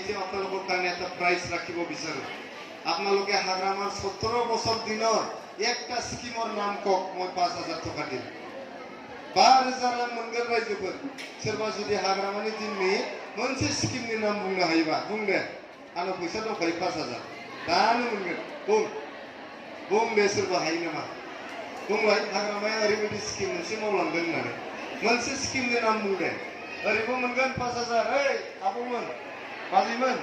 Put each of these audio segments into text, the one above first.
এতিয়া আপোনালোকৰ কাৰণে এটা প্ৰাইজ ৰাখিব বিচাৰো আপোনালোকে হাগ্ৰামাৰ 17 বছৰ দিনৰ একটা স্কিমৰ নাম কওক মই 5000 টাকা দিম 5000 रां मोनगोन रायजोफोर सोरबा जुदि हाग्रामानि दिननि मोनसे स्किमनि नाम बुंनो हायोबा बुंदे आंनाव फैसा दंखायो 5000 दानो मोनगोन बुं दे सोरबा हायो नामा बुंलाय हाग्रामाया ओरैबायदि स्किम मोनसे मावलांदों होननानै मोनसे स्किमनि नाम बुंदे ओरैबो मोनगोन 5000 ओइ आबौमोन बाजैमोन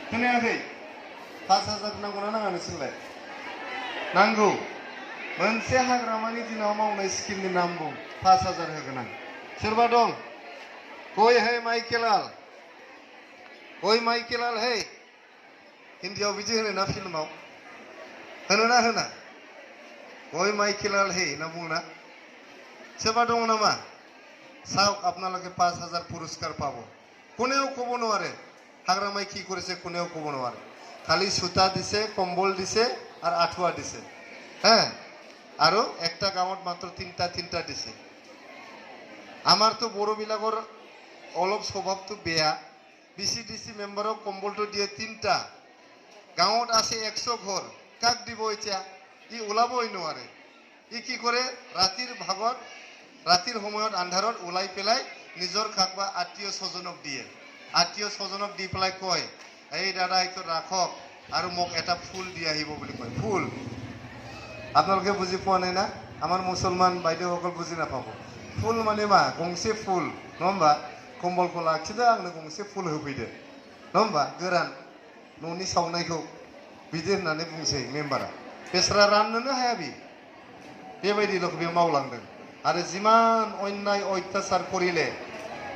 खोनायाखै 5000 नांगौना नाङा नोंसोरलाय नांगौ मोनसे हाग्रामानि दिनाव मावनाय स्किमनि नाम बुं 5000 होगोन आं सोरबा दं गय हे माइकेलाल हे हिन्दीयाव बिदि होनो ना फिल्माव होनो ना होना गय माइकेलाल हे ना बुङोना सोरबा दङ नामा চাওক আপোনালোকে 5000 পুরস্কার পাবো কোনেও কব নোৱাৰে হাগ্রামায় কি করেছে কোনেও কব নোৱাৰে খালি সুতা দিছে কম্বল দিছে আর আঠুয়া দিছে হ্যাঁ আৰু একটা গাঁৱত মাত্র তিনটা দিছে আমার তো বড় বিলাগর অলপ স্বভাবটো বেয়া বিসিডিসি মেম্বারক কম্বলটো দিয়ে 3টা গাঁৱত আছে 100 ঘর কাক দিব এতিয়া ই ওলাবই নোৱাৰে ই কি কৰে রাতির সময়ত আন্ধাৰত ওলাই পেলাই নিজৰ কাক বা আত্মীয় স্বজনক দিয়ে আত্মীয় স্বজনক দি পেলাই কয় এই দাদা এইটো ৰাখক আৰু মোক এটা ফুল দি আহিব বুলি কয় ফুল আপোনালোকে বুজি পোৱা নাই না আমাৰ মুছলমান বাইদেউসকল বুজি নাপাব ফুল মানে मा गंसे ফুল नङा होमबा कम्बलखौ लाखिदो आंनो गंसे ফুल होफैदो नङा होमबा गोरान न'नि सावनायखौ बिदि होननानै बुंसै मेम्बारा बेसरा राननोनो हाया बेबायदिल' बे मावलांदों आरो जिमान अन्याय अत्याचार करिले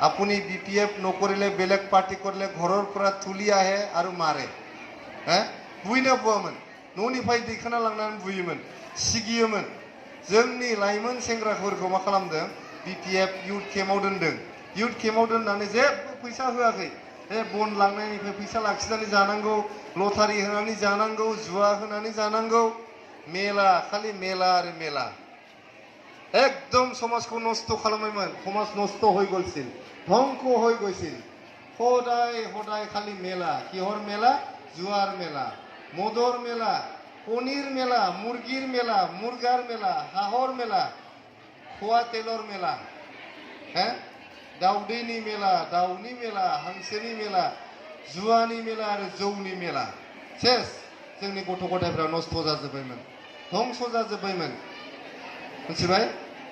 আপুনি বিপিএফ নকৰিলে বেলেগ পাৰ্টি কৰিলে ঘৰৰ পৰা তুলি আহে আৰু মাৰে বুইনা পোৱামोन न'निफ्राय दैखाना लांनानै बुयोमोन सिगियोमोन जोंनि लाइमोन सेंग्राफोरखौ मा खालामदों बिपिएफ इउथ केम्पआव दोनदों इउथ केम्पआव दोननानै जेबो फैसा होआखै बन लांनायनिफ्राय फैसा लाखिनानै जानांगौ लटारि होनानै जानांगौ जुवा होनानै जानांगौ मेला खालि मेला आरो मेला एकदम समाजखौ नष्ट खालामोमोन समाज नष्ट হৈ গৈছিল ধ্বংস হৈ গৈছিল সদায় খালি মেলা কিহৰ মেলা जुवार मेला मदर मेला पनीर मेला मुर्गीर मेला मुर्गार मेला हाहर मेला खोआ तेलर मेला दाउदैनि मेला दाउनि मेला हांसोनि मेला जुवानि मेला आरो जौनि मेला सेस जोंनि गथ' गथायफ्रा नष्ट जाजोब्बायमोन ध्वंस जाजोब्बायमोन मिथिबाय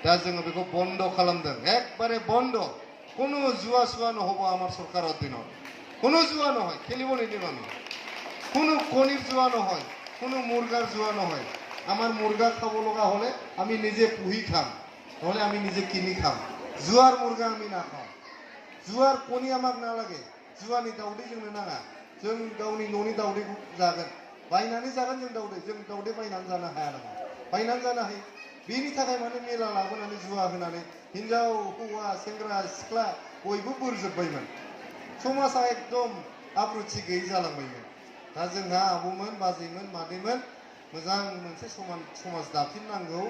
दा जोङो बेखौ बन्द खालामदों एकबारे बन्द কোনো जुवा सुवा নহ'ব আমাৰ চৰকাৰৰ দিনত কোনো जुवा নহয় খেলিব নিদিম আমি কোনো কণীৰ जुवा নহয় কোনো মুৰ্গাৰ जुवा নহয় আমাৰ মুৰ্গা খাব লগা হলে আমি নিজে পুহি খাম নহলে আমি নিজে কিনি খাম जुवार মুৰ্গা আমি নাখাওঁ जुवार কণী আমাক নালাগে जुवानि दाउदै जोंनो नाङा जों गावनि न'नि दाउदैखौ जागोन बायनानै जागोन जों दाउदै बायनानै जानो हाया नामा बायनानै जानो हायो बेनि थाखाय माने मेला लाबोनानै जुवा होनानै हिनजाव हौवा सेंग्रा सिख्ला बयबो बुरजोब्बायमोन समाजा एकदम आब्रुथि गैयै जालांबायमोन दा जोंहा आबौमोन बाजैमोन मादैमोन मोजां मोनसे समाज दाफिननांगौ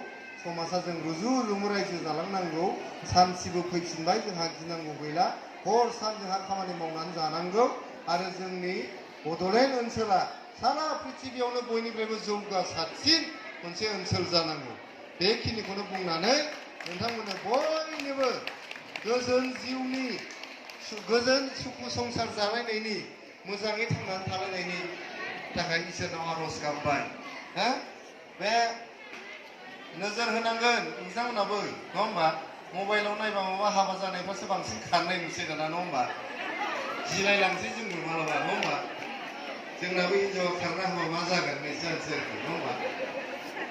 समाजा जों रुजु रुमु रायजो जालांनांगौ सानसेबो फैफिनबाय जोंहा गिनांगौ गैला हर सान जोंहा खामानि मावनानै जानांगौ आरो जोंनि बड'लेण्ड ओनसोला सारा पृथिबियावनो बयनिफ्रायबो जौगासारसिन मोनसे ओनसोल जानांगौ बेखिनिखौनो बुंनानै नोंथांमोननो बयनोबो गोजोन जिउनि गोजोन सुखु संसार जालायनायनि मोजाङै थांनानै थालायनायनि थाखाय इसोरनाव आरज गाबबाय बे नोजोर होनांगोन नोंथांमोनाबो नङा होमबा मबाइलाव नायबा माबा हाबा जानायफ्रासो बांसिन खारनाय नुसै दाना नङा होमबा जिरायलांसै जोंबो मालाबा नङा होमबा जोंनाबो हिनजावा खारना होबा मा जागोन नैसो ओनसोलखौ नङा होमबा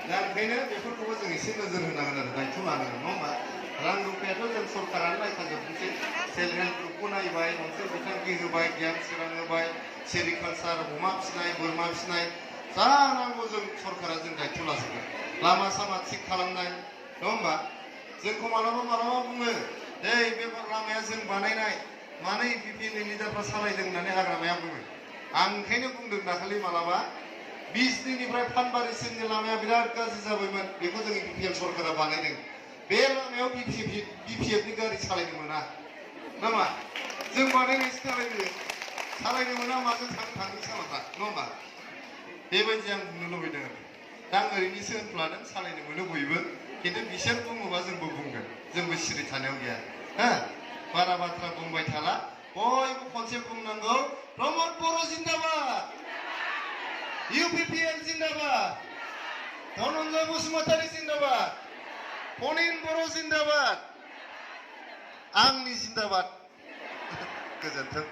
दा ओंखायनो बेफोरखौबो जों एसे नोजोर होनांगोन आरो दायथ' लानांगोन नङा होमबा रां रुपायाथ' जों सरकारानो नायखाजोबनोसै सेल्फ हेल्प ग्रुपखौ नायबाय मोनसे बिथांखि होबाय गियान सोरां होबाय सेरिकालसार अमा फिसिनाय बोरमा फिसिनाय जा नांगौ जों सरकारा जों दायथ' लाजोबगोन लामा सामा थिग खालामनाय नङा होमबा जोंखौ मालाबा बुङो बे लामाया जों बानायनाय मानै बिपिएलनि लिडारफ्रा सालायदों होननानै हाग्रामाया बुङो आं ओंखायनो बुंदों दाखालि मालाबा 20 दिननिफ्राय फानबारिसिमनि लामाया बिराद गाज्रि जाबायमोन बेखौ जोंनि बिपिएल सरकारा बानायदों बे लामायाव बिपिएफनि गारि सालायनो मोना नामा जों बानायनायसो सालायदों सालायनो मोना माजों थांनो सालाफ्रा नङा होमबा बेबायदि आं बुंनो लुबैदों आरो दा आं ओरैनोसो होनफ्लादों सालायनो मोनो बयबो खिन्थु बिसोर बुङोबा जोंबो बुंगोन जोंबो सिरि थानायाव गैया हो बारा बाथ्रा बुंबाय थाला बयबो खनसे बुंनांगौ प्रमद बर' जिन्दाबाद UPPL जिन्दाबाद धनन्जय बसुमतारी जिन्दाबाद फनिन बर' जिन्दाबाद आंनि जिन्दाबाद गोजोन्थों